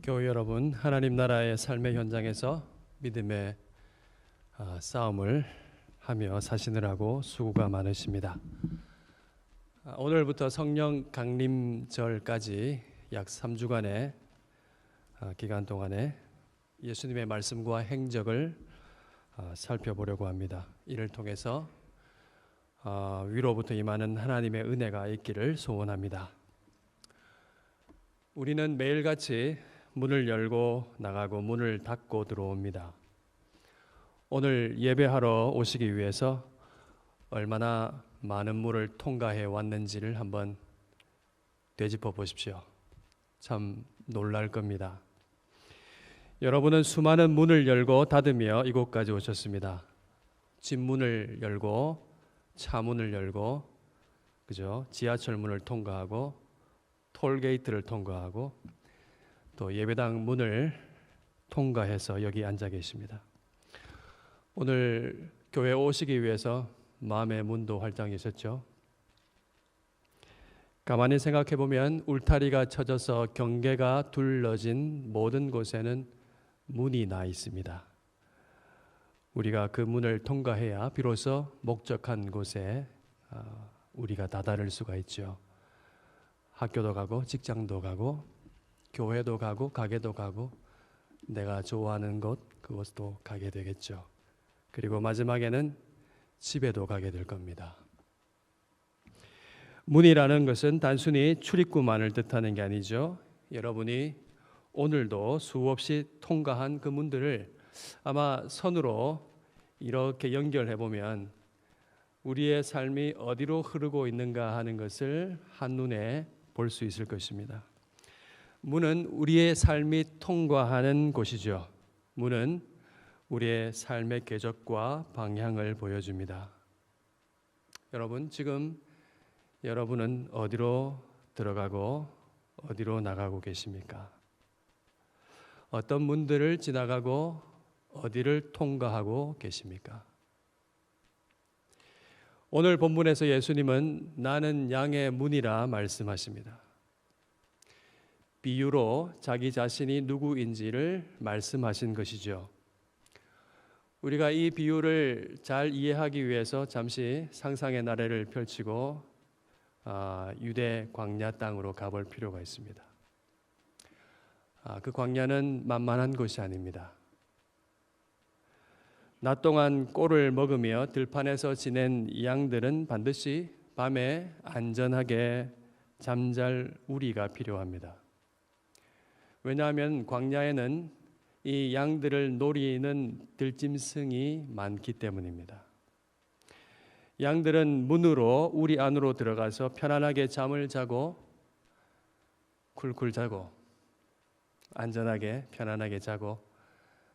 교회 여러분, 하나님 나라의 삶의 현장에서 믿음의 싸움을 하며 사시느라고 수고가 많으십니다. 오늘부터 성령 강림절까지 약 3주간의 기간 동안에 예수님의 말씀과 행적을 살펴보려고 합니다. 이를 통해서 위로부터 임하는 하나님의 은혜가 있기를 소원합니다. 우리는 매일같이 문을 열고 나가고 문을 닫고 들어옵니다. 오늘 예배하러 오시기 위해서 얼마나 많은 문을 통과해 왔는지를 한번 되짚어 보십시오. 참 놀랄 겁니다. 여러분은 수많은 문을 열고 닫으며 이곳까지 오셨습니다. 집문을 열고 차문을 열고 그죠? 지하철 문을 통과하고 톨게이트를 통과하고 또 예배당 문을 통과해서 여기 앉아 계십니다. 오늘 교회 오시기 위해서 마음의 문도 활짝이셨죠? 가만히 생각해 보면 울타리가 쳐져서 경계가 둘러진 모든 곳에는 문이 나 있습니다. 우리가 그 문을 통과해야 비로소 목적한 곳에 우리가 다다를 수가 있죠. 학교도 가고 직장도 가고 교회도 가고 가게도 가고 내가 좋아하는 곳 그곳도 가게 되겠죠. 그리고 마지막에는 집에도 가게 될 겁니다. 문이라는 것은 단순히 출입구만을 뜻하는 게 아니죠. 여러분이 오늘도 수없이 통과한 그 문들을 아마 선으로 이렇게 연결해 보면 우리의 삶이 어디로 흐르고 있는가 하는 것을 한눈에 볼 수 있을 것입니다. 문은 우리의 삶이 통과하는 곳이죠. 문은 우리의 삶의 궤적과 방향을 보여줍니다. 여러분, 지금 여러분은 어디로 들어가고 어디로 나가고 계십니까? 어떤 문들을 지나가고 어디를 통과하고 계십니까? 오늘 본문에서 예수님은 나는 양의 문이라 말씀하십니다. 비유로 자기 자신이 누구인지를 말씀하신 것이죠. 우리가 이 비유를 잘 이해하기 위해서 잠시 상상의 나래를 펼치고 유대 광야 땅으로 가볼 필요가 있습니다. 그 광야는 만만한 곳이 아닙니다. 낮 동안 꼴을 먹으며 들판에서 지낸 양들은 반드시 밤에 안전하게 잠잘 우리가 필요합니다. 왜냐하면 광야에는 이 양들을 노리는 들짐승이 많기 때문입니다. 양들은 문으로 우리 안으로 들어가서 편안하게 잠을 자고 쿨쿨 자고 안전하게 편안하게 자고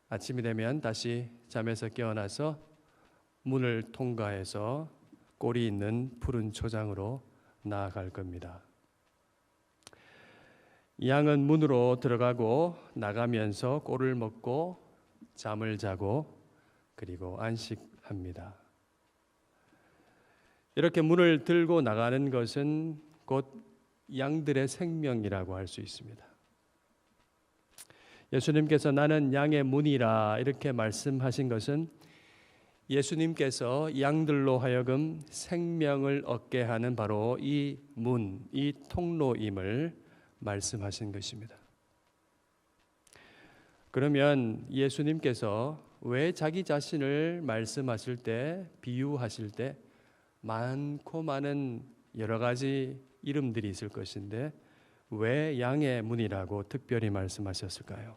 아침이 되면 다시 잠에서 깨어나서 문을 통과해서 꼴이 있는 푸른 초장으로 나아갈 겁니다. 양은 문으로 들어가고 나가면서 꼴을 먹고 잠을 자고 그리고 안식합니다. 이렇게 문을 들고 나가는 것은 곧 양들의 생명이라고 할 수 있습니다. 예수님께서 나는 양의 문이라 이렇게 말씀하신 것은 예수님께서 양들로 하여금 생명을 얻게 하는 바로 이 문, 이 통로임을 말씀하신 것입니다. 그러면 예수님께서 왜 자기 자신을 말씀하실 때, 비유하실 때 많고 많은 여러 가지 이름들이 있을 것인데 왜 양의 문이라고 특별히 말씀하셨을까요?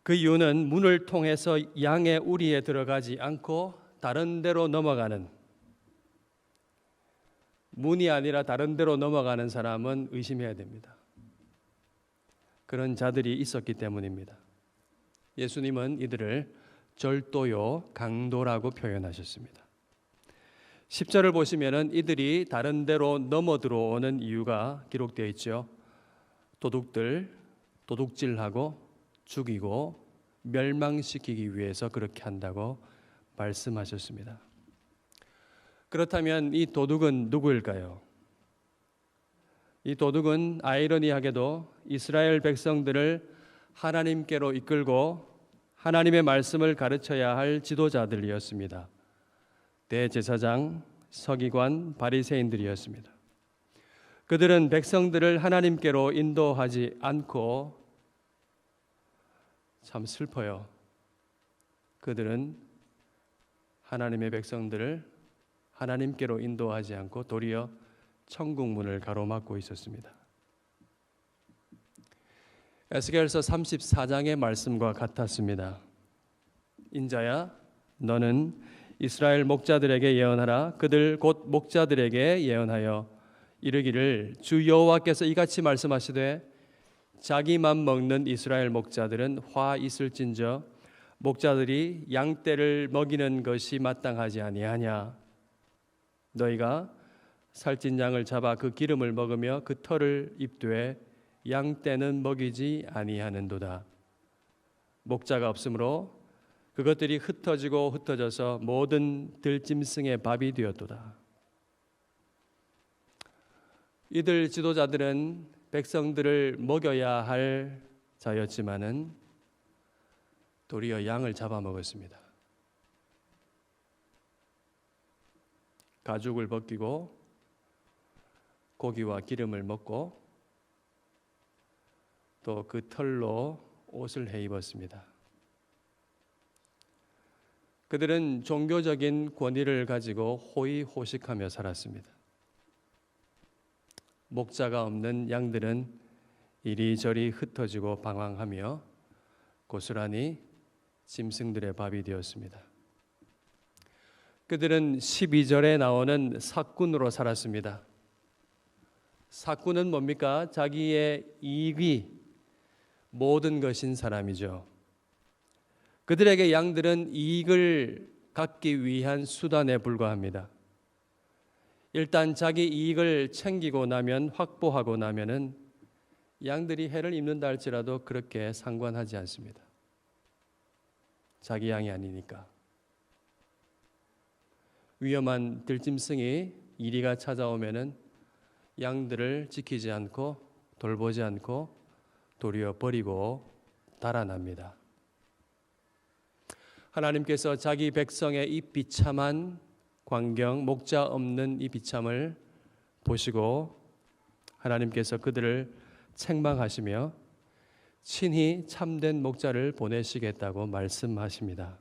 그 이유는 문을 통해서 양의 우리에 들어가지 않고 다른 데로 넘어가는, 문이 아니라 다른 데로 넘어가는 사람은 의심해야 됩니다. 그런 자들이 있었기 때문입니다. 예수님은 이들을 절도요, 강도라고 표현하셨습니다. 10절을 보시면은 이들이 다른 데로 넘어 들어오는 이유가 기록되어 있죠. 도둑질하고 죽이고 멸망시키기 위해서 그렇게 한다고 말씀하셨습니다. 그렇다면 이 도둑은 누구일까요? 이 도둑은 아이러니하게도 이스라엘 백성들을 하나님께로 이끌고 하나님의 말씀을 가르쳐야 할 지도자들이었습니다. 대제사장, 서기관, 바리새인들이었습니다. 그들은 백성들을 하나님께로 인도하지 않고, 참 슬퍼요. 그들은 하나님의 백성들을 하나님께로 인도하지 않고 도리어 천국 문을 가로막고 있었습니다. 에스겔서 34장의 말씀과 같았습니다. 인자야, 너는 이스라엘 목자들에게 예언하라. 그들 곧 목자들에게 예언하여 이르기를, 주 여호와께서 이같이 말씀하시되 자기만 먹는 이스라엘 목자들은 화 있을진저 목자들이 양떼를 먹이는 것이 마땅하지 아니하냐. 너희가 살찐 양을 잡아 그 기름을 먹으며 그 털을 입되 양떼는 먹이지 아니하는도다. 목자가 없으므로 그것들이 흩어지고 흩어져서 모든 들짐승의 밥이 되었도다. 이들 지도자들은 백성들을 먹여야 할 자였지만은 도리어 양을 잡아먹었습니다. 가죽을 벗기고 고기와 기름을 먹고 또 그 털로 옷을 해 입었습니다. 그들은 종교적인 권위를 가지고 호의호식하며 살았습니다. 목자가 없는 양들은 이리저리 흩어지고 방황하며 고스란히 짐승들의 밥이 되었습니다. 그들은 12절에 나오는 삭군으로 살았습니다. 삭군은 뭡니까? 자기의 이익이 모든 것인 사람이죠. 그들에게 양들은 이익을 갖기 위한 수단에 불과합니다. 일단 자기 이익을 챙기고 나면, 확보하고 나면은 양들이 해를 입는다 할지라도 그렇게 상관하지 않습니다. 자기 양이 아니니까. 위험한 들짐승이 이리가 찾아오면은 양들을 지키지 않고 돌보지 않고 도리어 버리고 달아납니다. 하나님께서 자기 백성의 이 비참한 광경, 목자 없는 이 비참을 보시고 하나님께서 그들을 책망하시며 친히 참된 목자를 보내시겠다고 말씀하십니다.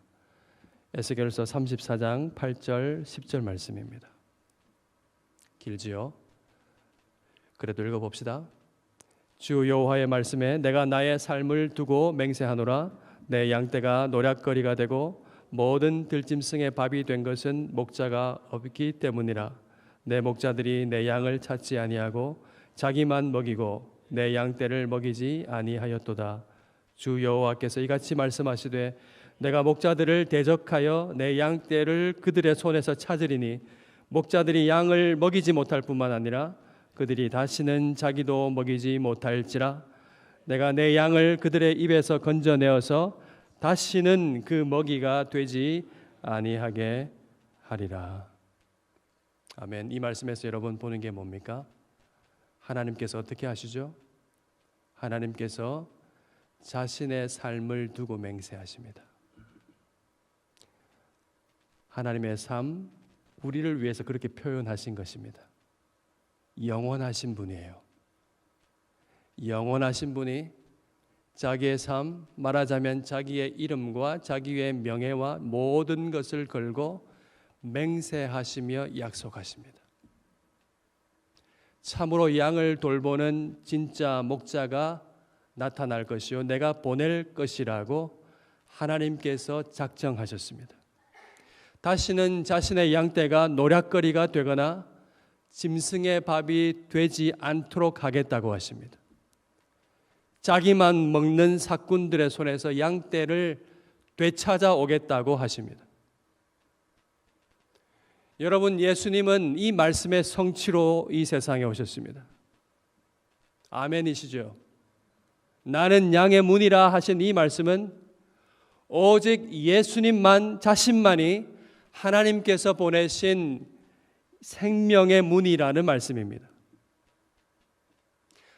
에스겔서 34장 8절 10절 말씀입니다. 길지요? 그래도 읽어봅시다. 주 여호와의 말씀에 내가 나의 삶을 두고 맹세하노라. 내 양떼가 노략거리가 되고 모든 들짐승의 밥이 된 것은 목자가 없기 때문이라. 내 목자들이 내 양을 찾지 아니하고 자기만 먹이고 내 양떼를 먹이지 아니하였도다. 주 여호와께서 이같이 말씀하시되 내가 목자들을 대적하여 내 양떼를 그들의 손에서 찾으리니 목자들이 양을 먹이지 못할 뿐만 아니라 그들이 다시는 자기도 먹이지 못할지라. 내가 내 양을 그들의 입에서 건져내어서 다시는 그 먹이가 되지 아니하게 하리라. 아멘. 이 말씀에서 여러분 보는 게 뭡니까? 하나님께서 어떻게 하시죠? 하나님께서 자신의 삶을 두고 맹세하십니다. 하나님의 삶, 우리를 위해서 그렇게 표현하신 것입니다. 영원하신 분이에요. 영원하신 분이 자기의 삶, 말하자면 자기의 이름과 자기의 명예와 모든 것을 걸고 맹세하시며 약속하십니다. 참으로 양을 돌보는 진짜 목자가 나타날 것이요 내가 보낼 것이라고 하나님께서 작정하셨습니다. 다시는 자신의 양떼가 노략거리가 되거나 짐승의 밥이 되지 않도록 하겠다고 하십니다. 자기만 먹는 삭군들의 손에서 양떼를 되찾아 오겠다고 하십니다. 여러분, 예수님은 이 말씀의 성취로 이 세상에 오셨습니다. 아멘이시죠? 나는 양의 문이라 하신 이 말씀은 오직 예수님만 자신만이 하나님께서 보내신 생명의 문이라는 말씀입니다.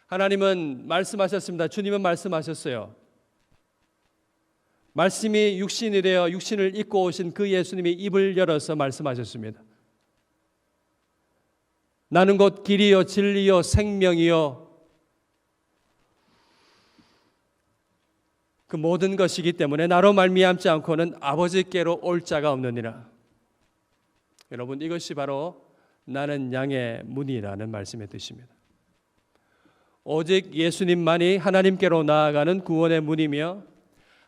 하나님은 말씀하셨습니다. 주님은 말씀하셨어요. 말씀이 육신이 되어 육신을 입고 오신 그 예수님이 입을 열어서 말씀하셨습니다. 나는 곧 길이요 진리요 생명이요 그 모든 것이기 때문에 나로 말미암지 않고는 아버지께로 올 자가 없느니라. 여러분, 이것이 바로 나는 양의 문이라는 말씀의 뜻입니다. 오직 예수님만이 하나님께로 나아가는 구원의 문이며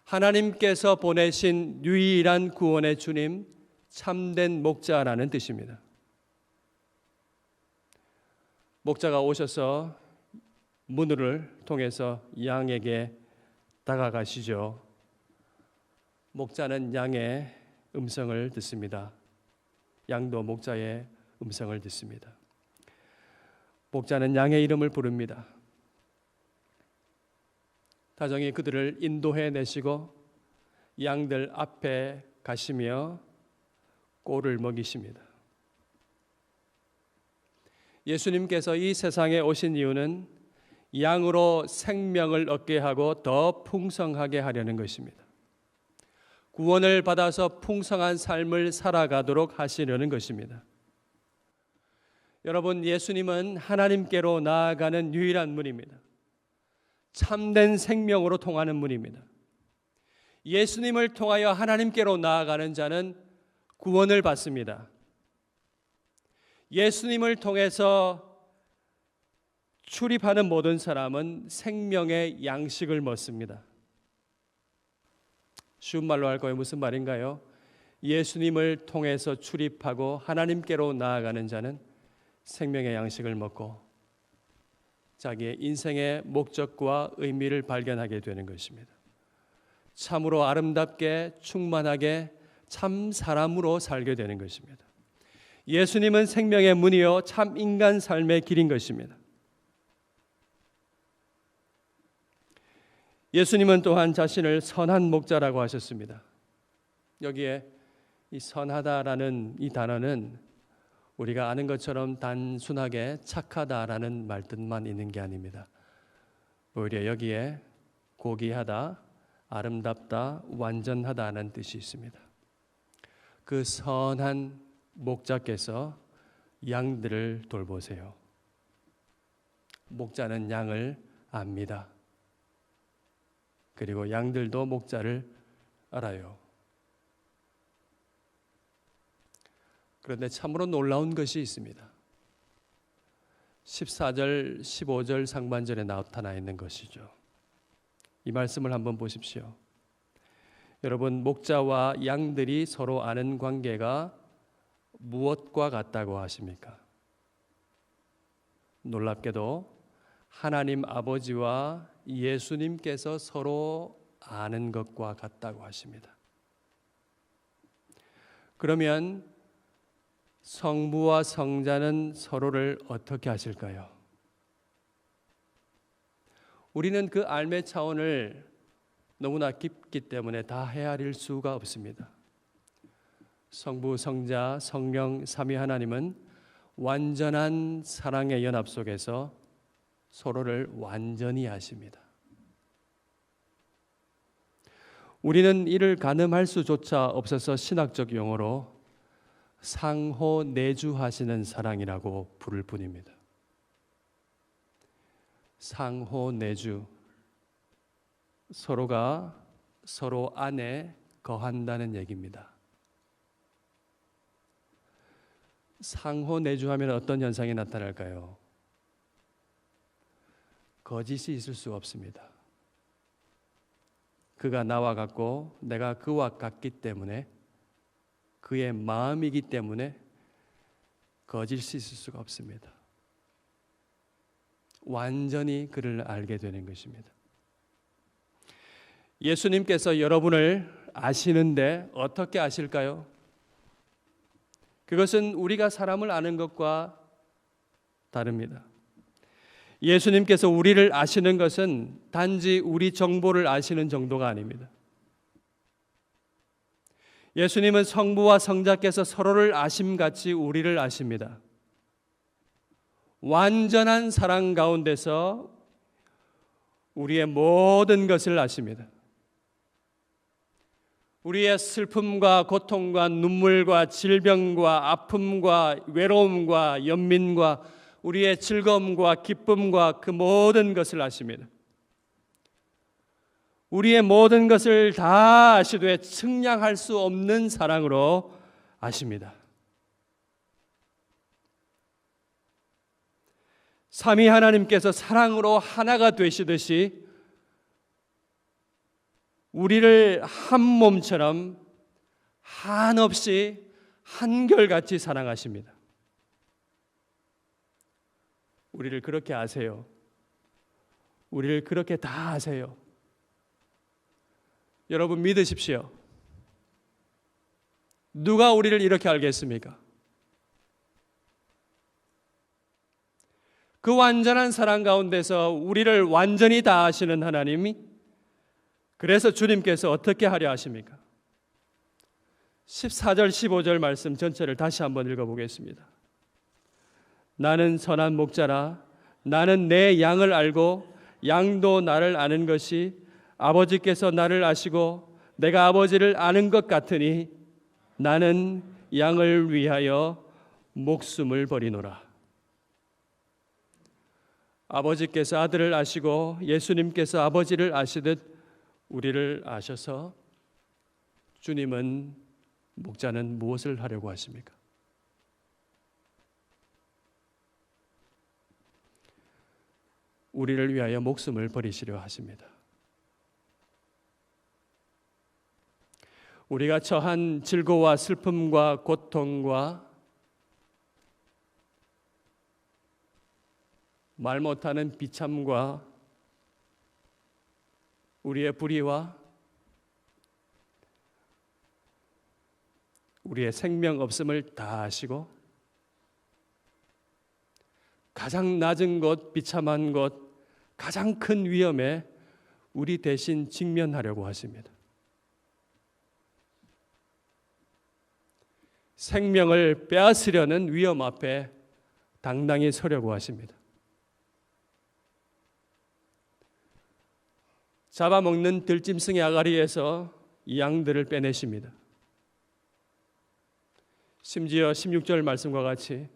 하나님께서 보내신 유일한 구원의 주님, 참된 목자라는 뜻입니다. 목자가 오셔서 문을 통해서 양에게 다가가시죠. 목자는 양의 음성을 듣습니다. 양도 목자의 음성을 듣습니다. 목자는 양의 이름을 부릅니다. 다정히 그들을 인도해 내시고 양들 앞에 가시며 꼴을 먹이십니다. 예수님께서 이 세상에 오신 이유는 양으로 생명을 얻게 하고 더 풍성하게 하려는 것입니다. 구원을 받아서 풍성한 삶을 살아가도록 하시려는 것입니다. 여러분, 예수님은 하나님께로 나아가는 유일한 문입니다. 참된 생명으로 통하는 문입니다. 예수님을 통하여 하나님께로 나아가는 자는 구원을 받습니다. 예수님을 통해서 출입하는 모든 사람은 생명의 양식을 먹습니다. 쉬운 말로 할 거예요. 무슨 말인가요? 예수님을 통해서 출입하고 하나님께로 나아가는 자는 생명의 양식을 먹고 자기의 인생의 목적과 의미를 발견하게 되는 것입니다. 참으로 아름답게 충만하게 참 사람으로 살게 되는 것입니다. 예수님은 생명의 문이요 참 인간 삶의 길인 것입니다. 예수님은 또한 자신을 선한 목자라고 하셨습니다. 여기에 이 선하다라는 이 단어는 우리가 아는 것처럼 단순하게 착하다라는 말뜻만 있는 게 아닙니다. 오히려 여기에 고귀하다, 아름답다, 완전하다는 뜻이 있습니다. 그 선한 목자께서 양들을 돌보세요. 목자는 양을 압니다. 그리고 양들도 목자를 알아요. 그런데 참으로 놀라운 것이 있습니다. 14절, 15절 상반절에 나타나 있는 것이죠. 이 말씀을 한번 보십시오. 여러분, 목자와 양들이 서로 아는 관계가 무엇과 같다고 하십니까? 놀랍게도 하나님 아버지와 예수님께서 서로 아는 것과 같다고 하십니다. 그러면 성부와 성자는 서로를 어떻게 아실까요? 우리는 그 알매 차원을 너무나 깊기 때문에 다 헤아릴 수가 없습니다. 성부, 성자, 성령, 삼위 하나님은 완전한 사랑의 연합 속에서 서로를 완전히 아십니다. 우리는 이를 가늠할 수조차 없어서 신학적 용어로 상호 내주하시는 사랑이라고 부를 뿐입니다. 상호 내주, 서로가 서로 안에 거한다는 얘기입니다. 상호 내주하면 어떤 현상이 나타날까요? 거짓이 있을 수 없습니다. 그가 나와 같고 내가 그와 같기 때문에, 그의 마음이기 때문에 거짓이 있을 수가 없습니다. 완전히 그를 알게 되는 것입니다. 예수님께서 여러분을 아시는데 어떻게 아실까요? 그것은 우리가 사람을 아는 것과 다릅니다. 예수님께서 우리를 아시는 것은 단지 우리 정보를 아시는 정도가 아닙니다. 예수님은 성부와 성자께서 서로를 아심같이 우리를 아십니다. 완전한 사랑 가운데서 우리의 모든 것을 아십니다. 우리의 슬픔과 고통과 눈물과 질병과 아픔과 외로움과 연민과 우리의 즐거움과 기쁨과 그 모든 것을 아십니다. 우리의 모든 것을 다 아시되 측량할 수 없는 사랑으로 아십니다. 삼위 하나님께서 사랑으로 하나가 되시듯이 우리를 한 몸처럼 한없이 한결같이 사랑하십니다. 우리를 그렇게 아세요. 우리를 그렇게 다 아세요. 여러분 믿으십시오. 누가 우리를 이렇게 알겠습니까? 그 완전한 사랑 가운데서 우리를 완전히 다 아시는 하나님이, 그래서 주님께서 어떻게 하려 하십니까? 14절 15절 말씀 전체를 다시 한번 읽어보겠습니다. 나는 선한 목자라. 나는 내 양을 알고 양도 나를 아는 것이 아버지께서 나를 아시고 내가 아버지를 아는 것 같으니 나는 양을 위하여 목숨을 버리노라. 아버지께서 아들을 아시고 예수님께서 아버지를 아시듯 우리를 아셔서 주님은, 목자는 무엇을 하려고 하십니까? 우리를 위하여 목숨을 버리시려 하십니다. 우리가 처한 질고와 슬픔과 고통과 말 못하는 비참과 우리의 불의와 우리의 생명 없음을 다 아시고 가장 낮은 곳, 비참한 곳, 가장 큰 위험에 우리 대신 직면하려고 하십니다. 생명을 빼앗으려는 위험 앞에 당당히 서려고 하십니다. 잡아먹는 들짐승의 아가리에서 이 양들을 빼내십니다. 심지어 16절 말씀과 같이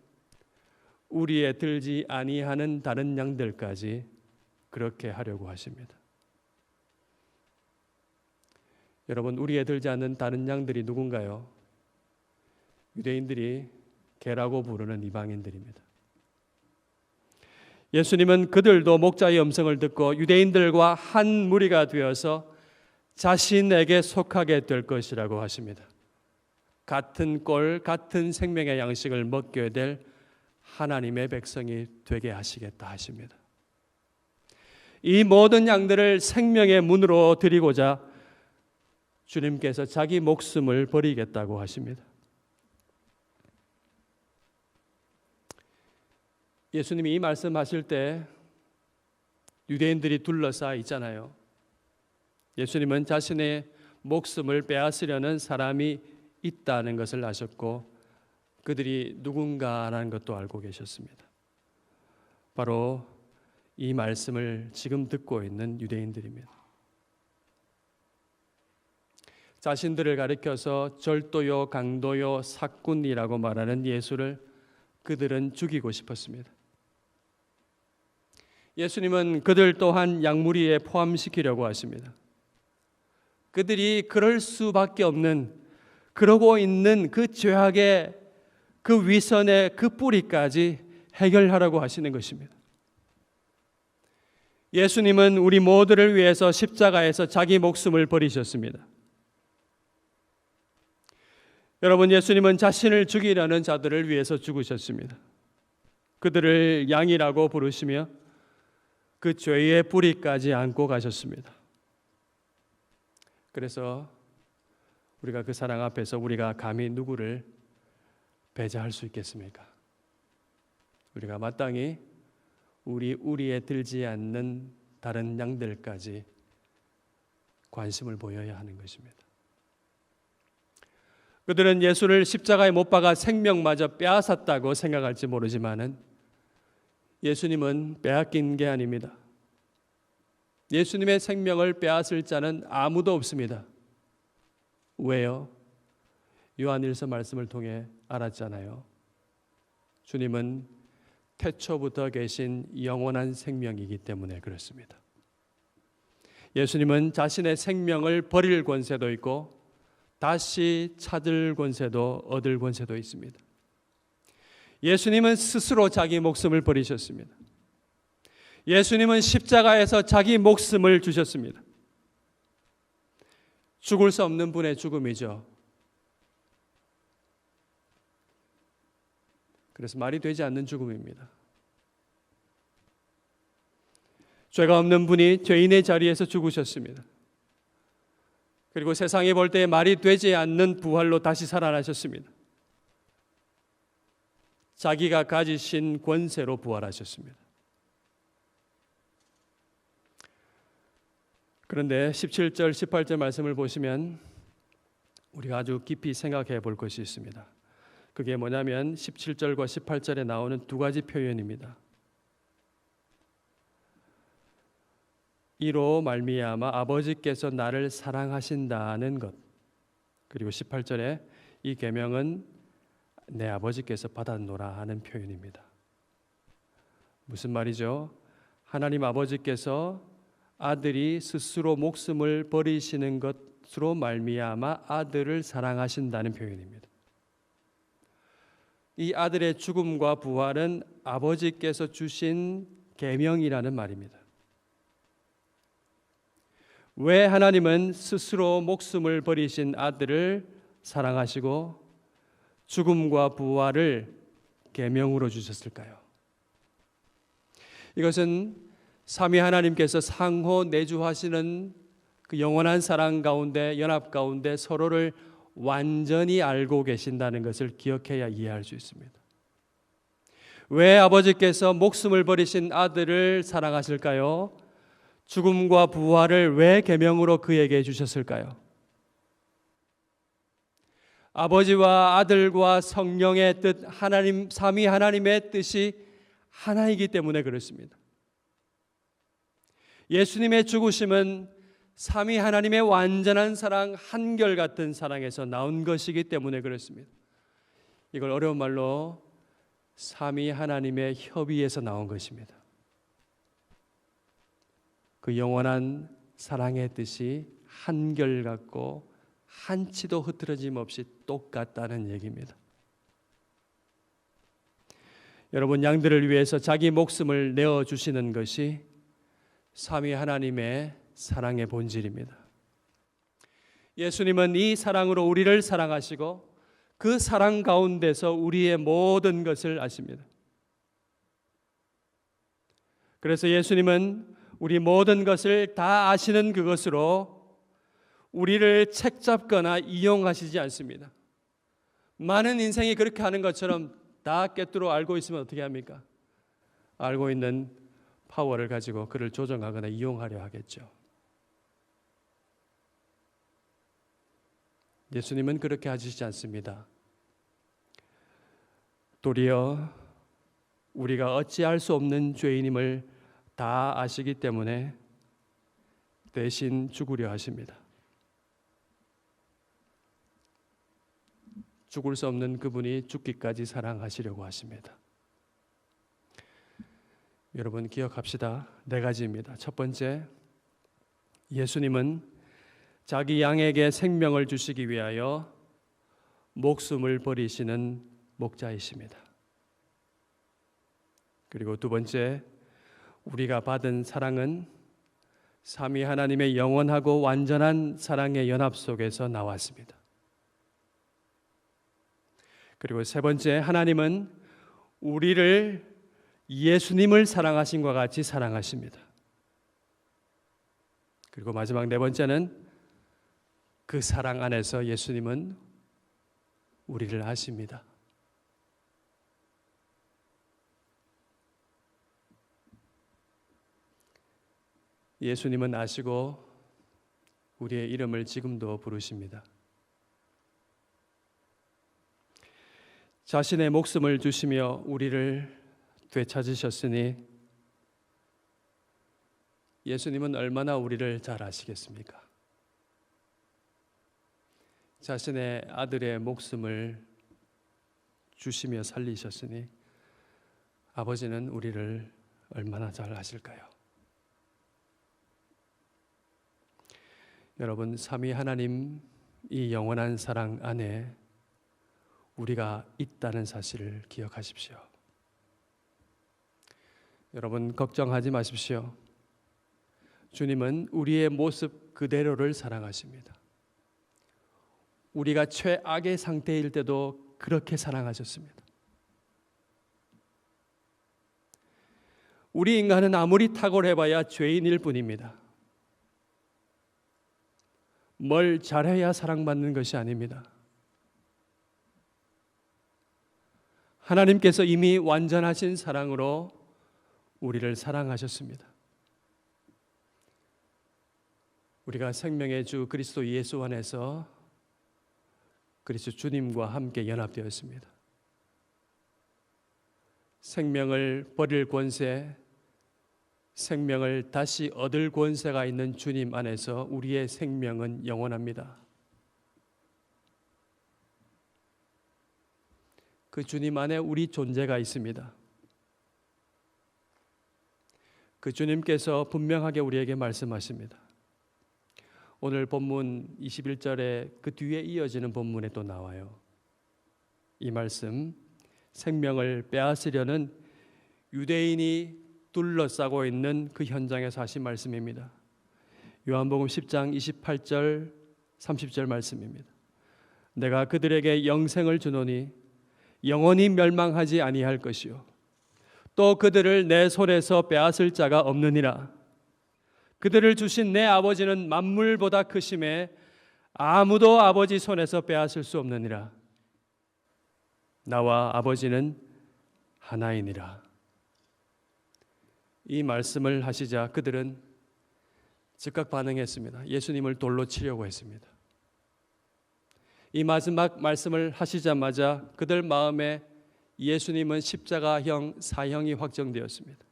우리에 들지 아니하는 다른 양들까지 그렇게 하려고 하십니다. 여러분, 우리에 들지 않는 다른 양들이 누군가요? 유대인들이 개라고 부르는 이방인들입니다. 예수님은 그들도 목자의 음성을 듣고 유대인들과 한 무리가 되어서 자신에게 속하게 될 것이라고 하십니다. 같은 꼴, 같은 생명의 양식을 먹게 될 하나님의 백성이 되게 하시겠다 하십니다. 이 모든 양들을 생명의 문으로 드리고자 주님께서 자기 목숨을 버리겠다고 하십니다. 예수님이 이 말씀하실 때 유대인들이 둘러싸 있잖아요. 예수님은 자신의 목숨을 빼앗으려는 사람이 있다는 것을 아셨고 그들이 누군가라는 것도 알고 계셨습니다. 바로 이 말씀을 지금 듣고 있는 유대인들입니다. 자신들을 가리켜서 절도요, 강도요, 사꾼이라고 말하는 예수를 그들은 죽이고 싶었습니다. 예수님은 그들 또한 양무리에 포함시키려고 하십니다. 그들이 그럴 수밖에 없는, 그러고 있는 그 죄악의 그 위선의 그 뿌리까지 해결하라고 하시는 것입니다. 예수님은 우리 모두를 위해서 십자가에서 자기 목숨을 버리셨습니다. 여러분, 예수님은 자신을 죽이려는 자들을 위해서 죽으셨습니다. 그들을 양이라고 부르시며 그 죄의 뿌리까지 안고 가셨습니다. 그래서 우리가 그 사랑 앞에서 우리가 감히 누구를 배제할 수 있겠습니까? 우리가 마땅히 우리에 들지 않는 다른 양들까지 관심을 보여야 하는 것입니다. 그들은 예수를 십자가에 못 박아 생명마저 빼앗았다고 생각할지 모르지만은 예수님은 빼앗긴 게 아닙니다. 예수님의 생명을 빼앗을 자는 아무도 없습니다. 왜요? 요한일서 말씀을 통해 알았잖아요. 주님은 태초부터 계신 영원한 생명이기 때문에 그렇습니다. 예수님은 자신의 생명을 버릴 권세도 있고 다시 찾을 권세도 얻을 권세도 있습니다. 예수님은 스스로 자기 목숨을 버리셨습니다. 예수님은 십자가에서 자기 목숨을 주셨습니다. 죽을 수 없는 분의 죽음이죠. 그래서 말이 되지 않는 죽음입니다. 죄가 없는 분이 죄인의 자리에서 죽으셨습니다. 그리고 세상이 볼 때 말이 되지 않는 부활로 다시 살아나셨습니다. 자기가 가지신 권세로 부활하셨습니다. 그런데 17절, 18절 말씀을 보시면 우리가 아주 깊이 생각해 볼 것이 있습니다. 그게 뭐냐면 17절과 18절에 나오는 두 가지 표현입니다. 이로 말미암아 아버지께서 나를 사랑하신다는 것, 그리고 18절에 이 계명은 내 아버지께서 받았노라 하는 표현입니다. 무슨 말이죠? 하나님 아버지께서 아들이 스스로 목숨을 버리시는 것으로 말미암아 아들을 사랑하신다는 표현입니다. 이 아들의 죽음과 부활은 아버지께서 주신 계명이라는 말입니다. 왜 하나님은 스스로 목숨을 버리신 아들을 사랑하시고 죽음과 부활을 계명으로 주셨을까요? 이것은 삼위 하나님께서 상호 내주하시는 그 영원한 사랑 가운데, 연합 가운데 서로를 완전히 알고 계신다는 것을 기억해야 이해할 수 있습니다. 왜 아버지께서 목숨을 버리신 아들을 사랑하실까요? 죽음과 부활을 왜 계명으로 그에게 주셨을까요? 아버지와 아들과 성령의 뜻, 하나님, 삼위 하나님의 뜻이 하나이기 때문에 그렇습니다. 예수님의 죽으심은 삼위 하나님의 완전한 사랑, 한결같은 사랑에서 나온 것이기 때문에 그렇습니다. 이걸 어려운 말로 삼위 하나님의 협의에서 나온 것입니다. 그 영원한 사랑의 뜻이 한결같고 한치도 흐트러짐 없이 똑같다는 얘기입니다. 여러분, 양들을 위해서 자기 목숨을 내어주시는 것이 삼위 하나님의 사랑의 본질입니다. 예수님은 이 사랑으로 우리를 사랑하시고 그 사랑 가운데서 우리의 모든 것을 아십니다. 그래서 예수님은 우리 모든 것을 다 아시는 그것으로 우리를 책잡거나 이용하시지 않습니다. 많은 인생이 그렇게 하는 것처럼 다 꿰뚫어 알고 있으면 어떻게 합니까? 알고 있는 파워를 가지고 그를 조정하거나 이용하려 하겠죠. 예수님은 그렇게 하시지 않습니다. 도리어 우리가 어찌할 수 없는 죄인임을 다 아시기 때문에 대신 죽으려 하십니다. 죽을 수 없는 그분이 죽기까지 사랑하시려고 하십니다. 여러분 기억합시다. 네 가지입니다. 첫 번째, 예수님은 자기 양에게 생명을 주시기 위하여 목숨을 버리시는 목자이십니다. 그리고 두 번째, 우리가 받은 사랑은 삼위 하나님의 영원하고 완전한 사랑의 연합 속에서 나왔습니다. 그리고 세 번째, 하나님은 우리를 예수님을 사랑하신 것 같이 사랑하십니다. 그리고 마지막 네 번째는 그 사랑 안에서 예수님은 우리를 아십니다. 예수님은 아시고 우리의 이름을 지금도 부르십니다. 자신의 목숨을 주시며 우리를 되찾으셨으니 예수님은 얼마나 우리를 잘 아시겠습니까? 자신의 아들의 목숨을 주시며 살리셨으니 아버지는 우리를 얼마나 잘 아실까요? 여러분, 삼위 하나님 이 영원한 사랑 안에 우리가 있다는 사실을 기억하십시오. 여러분, 걱정하지 마십시오. 주님은 우리의 모습 그대로를 사랑하십니다. 우리가 최악의 상태일 때도 그렇게 사랑하셨습니다. 우리 인간은 아무리 탁월해봐야 죄인일 뿐입니다. 뭘 잘해야 사랑받는 것이 아닙니다. 하나님께서 이미 완전하신 사랑으로 우리를 사랑하셨습니다. 우리가 생명의 주 그리스도 예수 안에서 그리스도 주님과 함께 연합되었습니다. 생명을 버릴 권세, 생명을 다시 얻을 권세가 있는 주님 안에서 우리의 생명은 영원합니다. 그 주님 안에 우리 존재가 있습니다. 그 주님께서 분명하게 우리에게 말씀하십니다. 오늘 본문 21절에 그 뒤에 이어지는 본문에 또 나와요. 이 말씀, 생명을 빼앗으려는 유대인이 둘러싸고 있는 그 현장에서 하신 말씀입니다. 요한복음 10장 28절 30절 말씀입니다. 내가 그들에게 영생을 주노니 영원히 멸망하지 아니할 것이요 또 그들을 내 손에서 빼앗을 자가 없느니라. 그들을 주신 내 아버지는 만물보다 크심에 아무도 아버지 손에서 빼앗을 수 없느니라. 나와 아버지는 하나이니라. 이 말씀을 하시자 그들은 즉각 반응했습니다. 예수님을 돌로 치려고 했습니다. 이 마지막 말씀을 하시자마자 그들 마음에 예수님은 십자가형 사형이 확정되었습니다.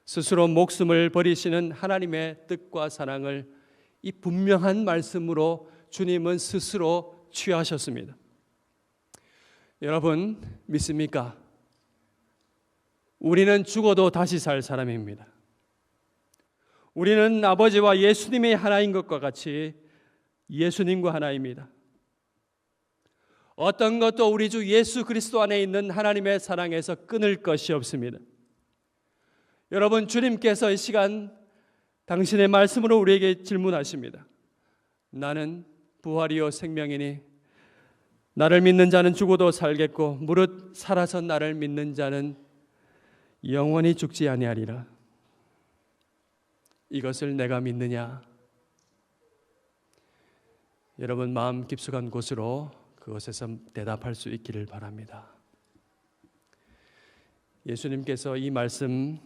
스스로 목숨을 버리시는 하나님의 뜻과 사랑을 이 분명한 말씀으로 주님은 스스로 취하셨습니다. 여러분 믿습니까? 우리는 죽어도 다시 살 사람입니다. 우리는 아버지와 예수님이 하나인 것과 같이 예수님과 하나입니다. 어떤 것도 우리 주 예수 그리스도 안에 있는 하나님의 사랑에서 끊을 것이 없습니다. 여러분, 주님께서 이 시간 당신의 말씀으로 우리에게 질문하십니다. 나는 부활이요 생명이니 나를 믿는 자는 죽어도 살겠고 무릇 살아서 나를 믿는 자는 영원히 죽지 아니하리라. 이것을 내가 믿느냐? 여러분 마음 깊숙한 곳으로 그것에서 대답할 수 있기를 바랍니다. 예수님께서 이 말씀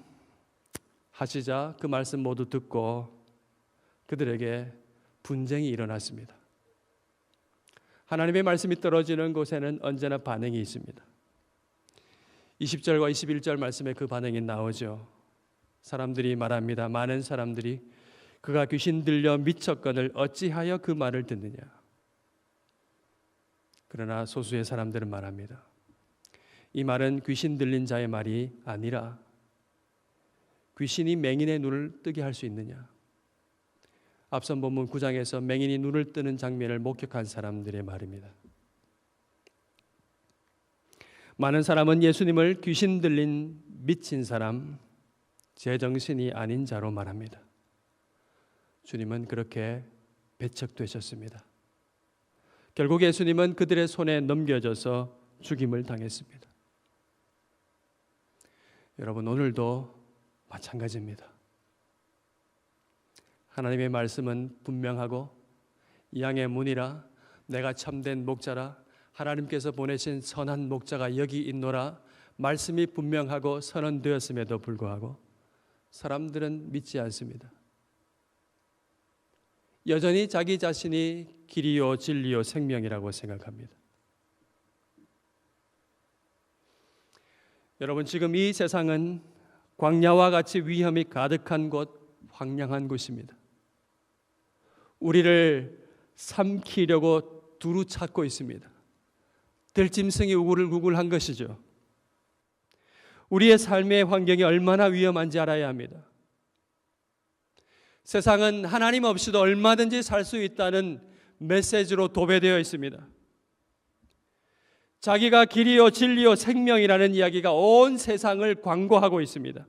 하시자 그 말씀 모두 듣고 그들에게 분쟁이 일어났습니다. 하나님의 말씀이 떨어지는 곳에는 언제나 반응이 있습니다. 20절과 21절 말씀에 그 반응이 나오죠. 사람들이 말합니다. 많은 사람들이 그가 귀신 들려 미쳤거늘 어찌하여 그 말을 듣느냐. 그러나 소수의 사람들은 말합니다. 이 말은 귀신 들린 자의 말이 아니라 귀신이 맹인의 눈을 뜨게 할 수 있느냐. 앞선 본문 9장에서 맹인이 눈을 뜨는 장면을 목격한 사람들의 말입니다. 많은 사람은 예수님을 귀신 들린 미친 사람, 제정신이 아닌 자로 말합니다. 주님은 그렇게 배척되셨습니다. 결국 예수님은 그들의 손에 넘겨져서 죽임을 당했습니다. 여러분 오늘도 마찬가지입니다. 하나님의 말씀은 분명하고 양의 문이라 내가 참된 목자라 하나님께서 보내신 선한 목자가 여기 있노라 말씀이 분명하고 선언되었음에도 불구하고 사람들은 믿지 않습니다. 여전히 자기 자신이 길이요 진리요 생명이라고 생각합니다. 여러분 지금 이 세상은 광야와 같이 위험이 가득한 곳, 황량한 곳입니다. 우리를 삼키려고 두루 찾고 있습니다. 들짐승이 우글우글한 것이죠. 우리의 삶의 환경이 얼마나 위험한지 알아야 합니다. 세상은 하나님 없이도 얼마든지 살 수 있다는 메시지로 도배되어 있습니다. 자기가 길이요 진리요 생명이라는 이야기가 온 세상을 광고하고 있습니다.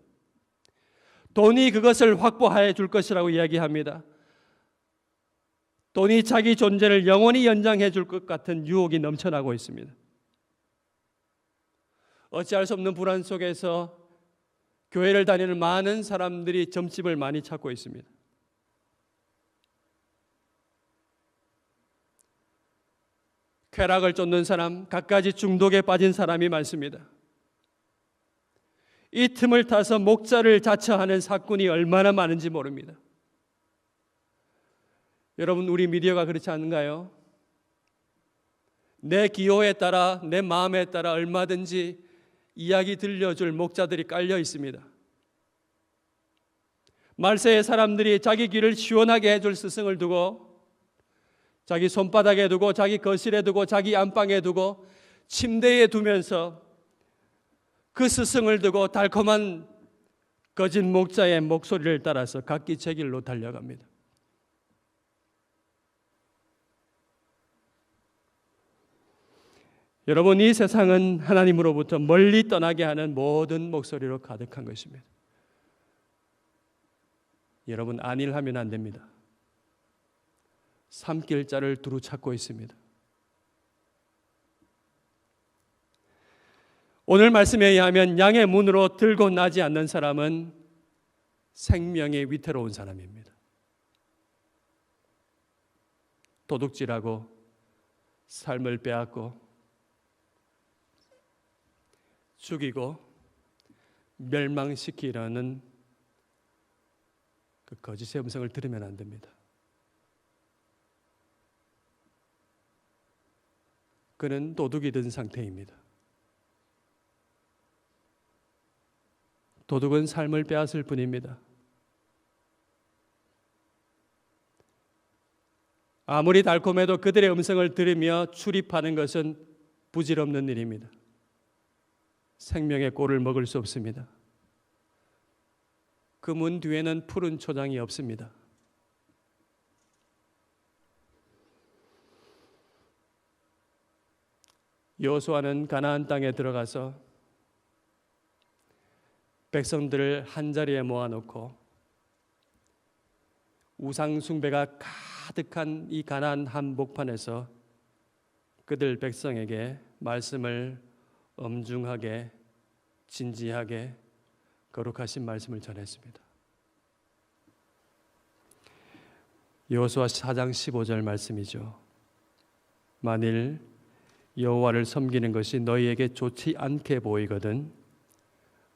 돈이 그것을 확보해 줄 것이라고 이야기합니다. 돈이 자기 존재를 영원히 연장해 줄 것 같은 유혹이 넘쳐나고 있습니다. 어찌할 수 없는 불안 속에서 교회를 다니는 많은 사람들이 점집을 많이 찾고 있습니다. 쾌락을 쫓는 사람, 갖가지 중독에 빠진 사람이 많습니다. 이 틈을 타서 목자를 자처하는 사건이 얼마나 많은지 모릅니다. 여러분, 우리 미디어가 그렇지 않은가요? 내 기호에 따라, 내 마음에 따라 얼마든지 이야기 들려줄 목자들이 깔려 있습니다. 말세의 사람들이 자기 귀를 시원하게 해줄 스승을 두고, 자기 손바닥에 두고, 자기 거실에 두고, 자기 안방에 두고, 침대에 두면서 그 스승을 두고 달콤한 거짓 목자의 목소리를 따라서 각기 제 길로 달려갑니다. 여러분, 이 세상은 하나님으로부터 멀리 떠나게 하는 모든 목소리로 가득한 것입니다. 여러분, 안일하면 안 됩니다. 삼킬 자를 두루 찾고 있습니다. 오늘 말씀에 의하면 양의 문으로 들고 나지 않는 사람은 생명이 위태로운 사람입니다. 도둑질하고 삶을 빼앗고 죽이고 멸망시키려는 그 거짓의 음성을 들으면 안 됩니다. 그는 도둑이 된 상태입니다. 도둑은 삶을 빼앗을 뿐입니다. 아무리 달콤해도 그들의 음성을 들으며 출입하는 것은 부질없는 일입니다. 생명의 꼴을 먹을 수 없습니다. 그 문 뒤에는 푸른 초장이 없습니다. 여호수아는 가나안 땅에 들어가서 백성들을 한자리에 모아놓고 우상 숭배가 가득한 이 가나안 한복판에서 그들 백성에게 말씀을 엄중하게 진지하게 거룩하신 말씀을 전했습니다. 여호수아 4장 15절 말씀이죠. 만일 여호와를 섬기는 것이 너희에게 좋지 않게 보이거든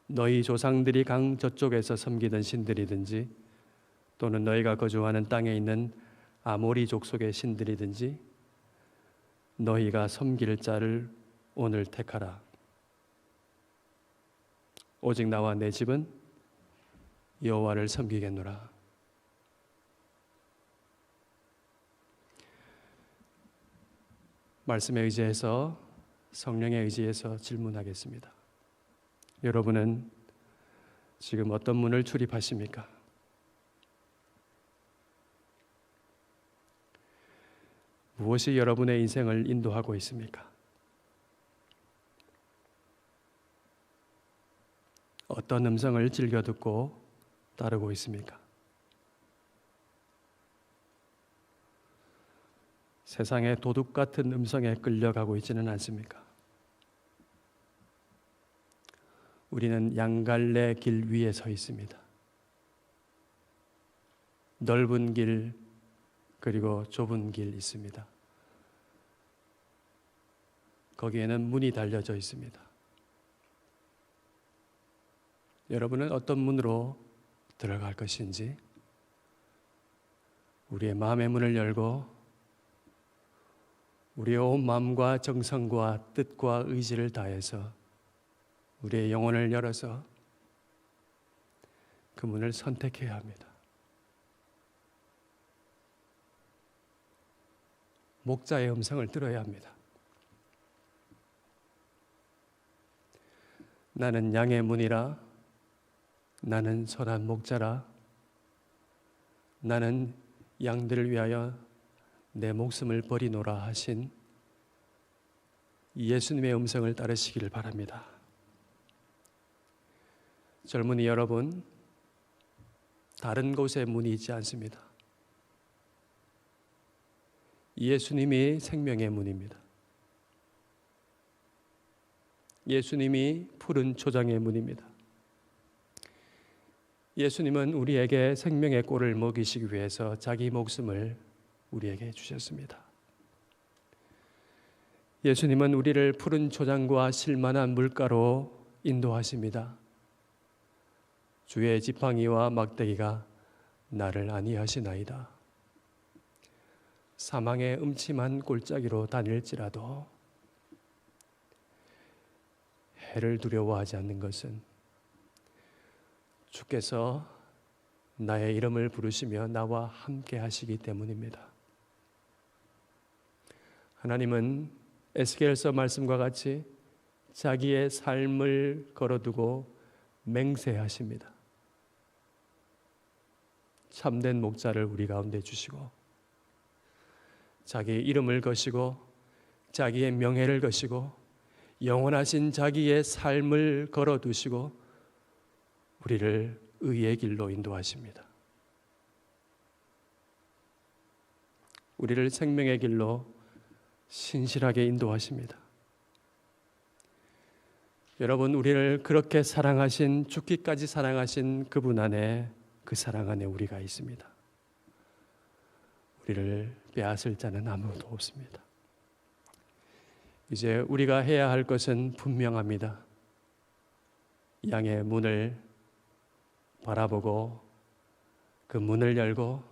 너희 조상들이 강 저쪽에서 섬기던 신들이든지 또는 너희가 거주하는 땅에 있는 아모리 족속의 신들이든지 너희가 섬길 자를 오늘 택하라. 오직 나와 내 집은 여호와를 섬기겠노라. 말씀에 의지해서 성령에 의지해서 질문하겠습니다. 여러분은 지금 어떤 문을 출입하십니까? 무엇이 여러분의 인생을 인도하고 있습니까? 어떤 음성을 즐겨 듣고 따르고 있습니까? 세상의 도둑 같은 음성에 끌려가고 있지는 않습니까? 우리는 양갈래 길 위에 서 있습니다. 넓은 길 그리고 좁은 길 있습니다. 거기에는 문이 달려져 있습니다. 여러분은 어떤 문으로 들어갈 것인지 우리의 마음의 문을 열고 우리의 온 마음과 정성과 뜻과 의지를 다해서 우리의 영혼을 열어서 그 문을 선택해야 합니다. 목자의 음성을 들어야 합니다. 나는 양의 문이라, 나는 선한 목자라, 나는 양들을 위하여 내 목숨을 버리노라 하신 예수님의 음성을 따르시기를 바랍니다. 젊은이 여러분, 다른 곳에 문이 있지 않습니다. 예수님이 생명의 문입니다. 예수님이 푸른 초장의 문입니다. 예수님은 우리에게 생명의 꼴을 먹이시기 위해서 자기 목숨을 우리에게 주셨습니다. 예수님은 우리를 푸른 초장과 실만한 물가로 인도하십니다. 주의 지팡이와 막대기가 나를 안위하시나이다. 사망의 음침한 골짜기로 다닐지라도 해를 두려워하지 않는 것은 주께서 나의 이름을 부르시며 나와 함께 하시기 때문입니다. 하나님은 에스겔서 말씀과 같이 자기의 삶을 걸어두고 맹세하십니다. 참된 목자를 우리 가운데 주시고 자기의 이름을 거시고 자기의 명예를 거시고 영원하신 자기의 삶을 걸어두시고 우리를 의의 길로 인도하십니다. 우리를 생명의 길로 신실하게 인도하십니다. 여러분, 우리를 그렇게 사랑하신, 죽기까지 사랑하신 그분 안에, 그 사랑 안에 우리가 있습니다. 우리를 빼앗을 자는 아무도 없습니다. 이제 우리가 해야 할 것은 분명합니다. 양의 문을 바라보고 그 문을 열고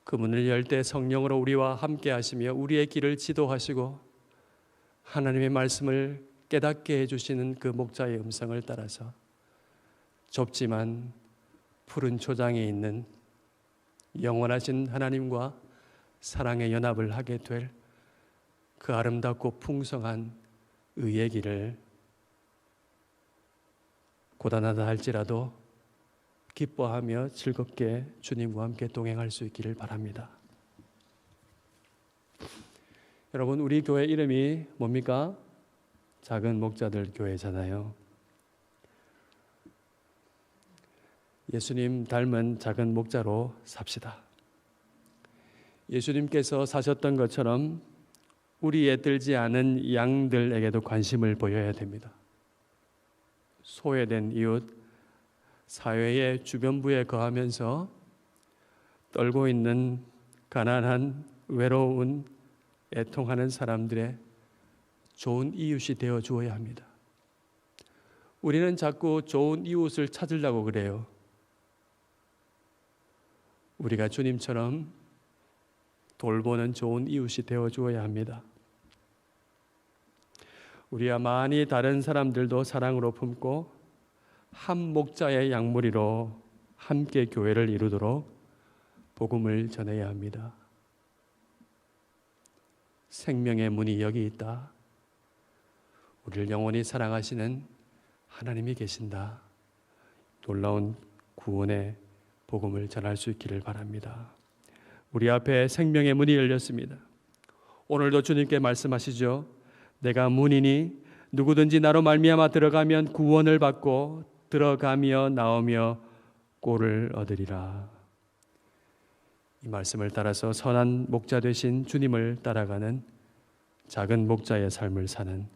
그 문을 열 때 성령으로 우리와 함께 하시며 우리의 길을 지도하시고 하나님의 말씀을 깨닫게 해주시는 그 목자의 음성을 따라서 좁지만 푸른 초장에 있는 영원하신 하나님과 사랑의 연합을 하게 될 그 아름답고 풍성한 의의 길을 고단하다 할지라도 기뻐하며 즐겁게 주님과 함께 동행할 수 있기를 바랍니다. 여러분, 우리 교회 이름이 뭡니까? 작은 목자들 교회잖아요. 예수님 닮은 작은 목자로 삽시다. 예수님께서 사셨던 것처럼 우리에 들지 않은 양들에게도 관심을 보여야 됩니다. 소외된 이웃, 사회의 주변부에 거하면서 떨고 있는 가난한, 외로운, 애통하는 사람들의 좋은 이웃이 되어 주어야 합니다. 우리는 자꾸 좋은 이웃을 찾으려고 그래요. 우리가 주님처럼 돌보는 좋은 이웃이 되어 주어야 합니다. 우리와 많이 다른 사람들도 사랑으로 품고 한 목자의 양무리로 함께 교회를 이루도록 복음을 전해야 합니다. 생명의 문이 여기 있다. 우리를 영원히 사랑하시는 하나님이 계신다. 놀라운 구원의 복음을 전할 수 있기를 바랍니다. 우리 앞에 생명의 문이 열렸습니다. 오늘도 주님께 말씀하시죠. 내가 문이니 누구든지 나로 말미암아 들어가면 구원을 받고 들어가며 나오며 꼴을 얻으리라. 이 말씀을 따라서 선한 목자 되신 주님을 따라가는 작은 목자의 삶을 사는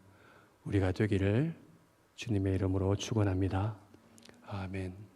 우리가 되기를 주님의 이름으로 축원합니다. 아멘.